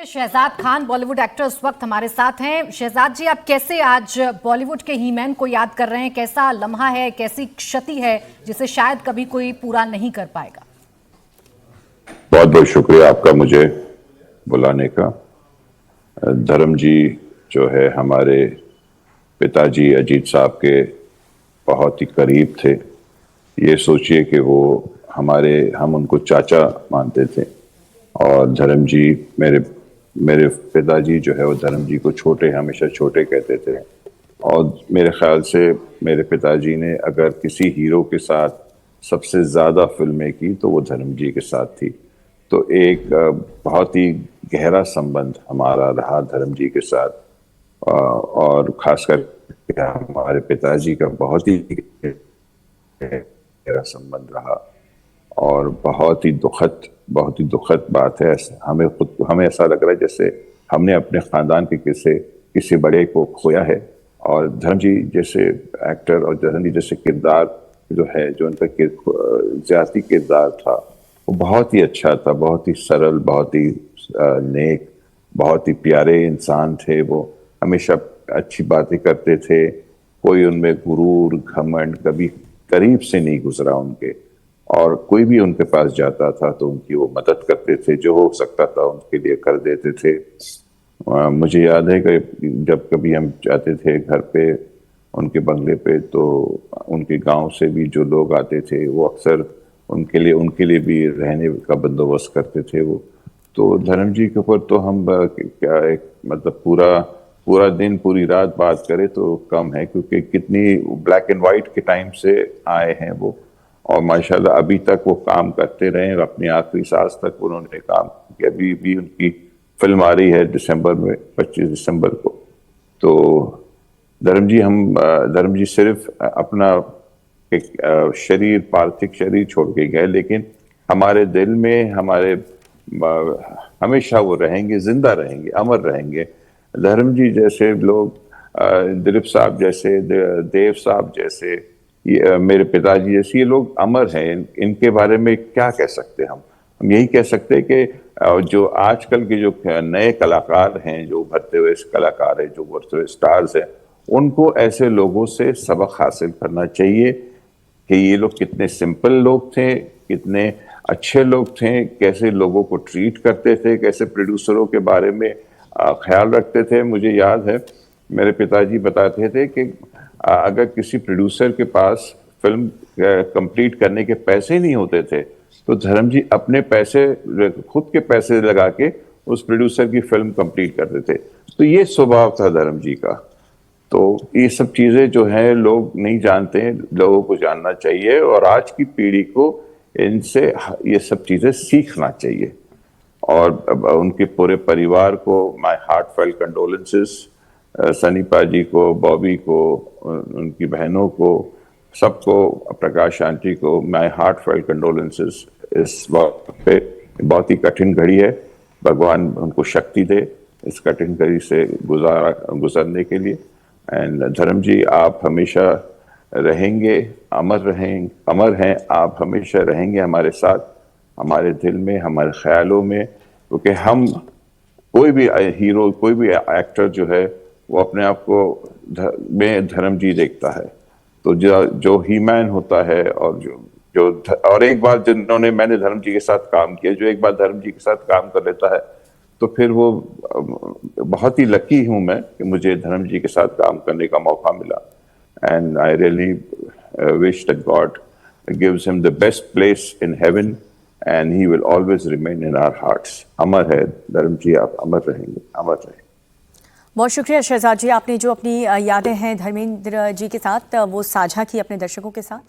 Shahzad Khan Bollywood actor इस वक्त हमारे साथ हैं। शहजाद जी, आप कैसे आज बॉलीवुड के हीमैन को याद कर रहे हैं? कैसा लम्हा है, कैसी क्षति है जिसे शायद कभी कोई पूरा नहीं कर पाएगा? बहुत बहुत शुक्रिया आपका मुझे बुलाने का। धर्म जी जो है हमारे पिताजी अजीत साहब के बहुत ही करीब थे। ये सोचिए कि हम उनको चाचा मानते थे और धर्म जी मेरे मेरे पिताजी जो है वो धर्म जी को हमेशा छोटे कहते थे। और मेरे ख्याल से मेरे पिताजी ने अगर किसी हीरो के साथ सबसे ज्यादा फिल्में की तो वो धर्म जी के साथ थी। तो एक बहुत ही गहरा संबंध हमारा रहा धर्म जी के साथ। और खासकर हमारे पिताजी का बहुत ही गहरा संबंध रहा और बहुत ही दुखद बात है। हमें ऐसा लग रहा है जैसे हमने अपने खानदान के किसी बड़े को खोया है। और धर्म जी जैसे एक्टर और धर्म जी जैसे किरदार जो है, जो उनका ज्यादती किरदार था, वो बहुत ही अच्छा था, बहुत ही सरल, बहुत ही नेक, बहुत ही प्यारे इंसान थे। वो हमेशा अच्छी बातें करते थे, कोई उनमें गुरूर घमंड कभी करीब से नहीं गुजरा उनके। और कोई भी उनके पास जाता था तो उनकी वो मदद करते थे, जो हो सकता था उनके लिए कर देते थे। मुझे याद है कि जब कभी हम जाते थे घर पे उनके बंगले पे, तो उनके गांव से भी जो लोग आते थे वो अक्सर उनके लिए भी रहने का बंदोबस्त करते थे वो। तो धर्म जी के ऊपर तो हम क्या एक मतलब पूरा दिन पूरी रात बात करें तो कम है, क्योंकि कितनी ब्लैक एंड व्हाइट के टाइम से आए हैं वो। और माशाल्लाह अभी तक वो काम करते रहे, अपनी आखिरी सांस तक उन्होंने काम किया। अभी भी उनकी फिल्म आ रही है दिसंबर में, 25 दिसंबर को। तो धर्म जी सिर्फ अपना एक पार्थिव शरीर छोड़ के गए, लेकिन हमारे दिल में हमेशा वो रहेंगे, जिंदा रहेंगे, अमर रहेंगे। धर्म जी जैसे लोग, दिलीप साहब जैसे, देव साहब जैसे, मेरे पिताजी जैसे, ये लोग अमर हैं। इनके बारे में क्या कह सकते हैं हम यही कह सकते हैं कि जो आजकल के जो नए कलाकार हैं, जो उभरते हुए कलाकार हैं, जो उभरते हुए स्टार्स हैं, उनको ऐसे लोगों से सबक हासिल करना चाहिए कि ये लोग कितने सिंपल लोग थे, कितने अच्छे लोग थे, कैसे लोगों को ट्रीट करते थे, कैसे प्रोड्यूसरों के बारे में ख्याल रखते थे। मुझे याद है मेरे पिताजी बताते थे कि अगर किसी प्रोड्यूसर के पास फिल्म कंप्लीट करने के पैसे नहीं होते थे तो धर्म जी अपने पैसे, खुद के पैसे लगा के उस प्रोड्यूसर की फिल्म कंप्लीट करते थे। तो ये स्वभाव था धर्म जी का। तो ये सब चीजें जो है लोग नहीं जानते हैं, लोगों को जानना चाहिए और आज की पीढ़ी को इनसे ये सब चीजें सीखना चाहिए। और उनके पूरे परिवार को माय हार्टफेल्ट कंडोलेंसेस, सनी पाजी को, बॉबी को, उनकी बहनों को, सबको, प्रकाश आंटी को माय हार्टफेल्ट कंडोलेंसेस। इस वक्त पे बहुत ही कठिन घड़ी है, भगवान उनको शक्ति दे इस कठिन घड़ी से गुजरने के लिए। एंड धर्म जी आप हमेशा रहेंगे, अमर हैं आप, हमेशा रहेंगे हमारे साथ, हमारे दिल में, हमारे ख्यालों में। क्योंकि हम कोई भी हीरो, कोई भी एक्टर जो है वो अपने आप को में धर्म जी देखता है। तो जो हीमैन होता है और एक बार मैंने धर्म जी के साथ काम किया, जो एक बार धर्म जी के साथ काम कर लेता है तो फिर वो बहुत ही लकी हूं मैं कि मुझे धर्म जी के साथ काम करने का मौका मिला। And I really wish that God gives him the best place in heaven and he will always remain in our hearts. अमर है धर्म जी, आप अमर रहेंगे, अमर रहेंगे। बहुत शुक्रिया शहजाद जी, आपने जो अपनी यादें हैं धर्मेंद्र जी के साथ वो साझा की अपने दर्शकों के साथ।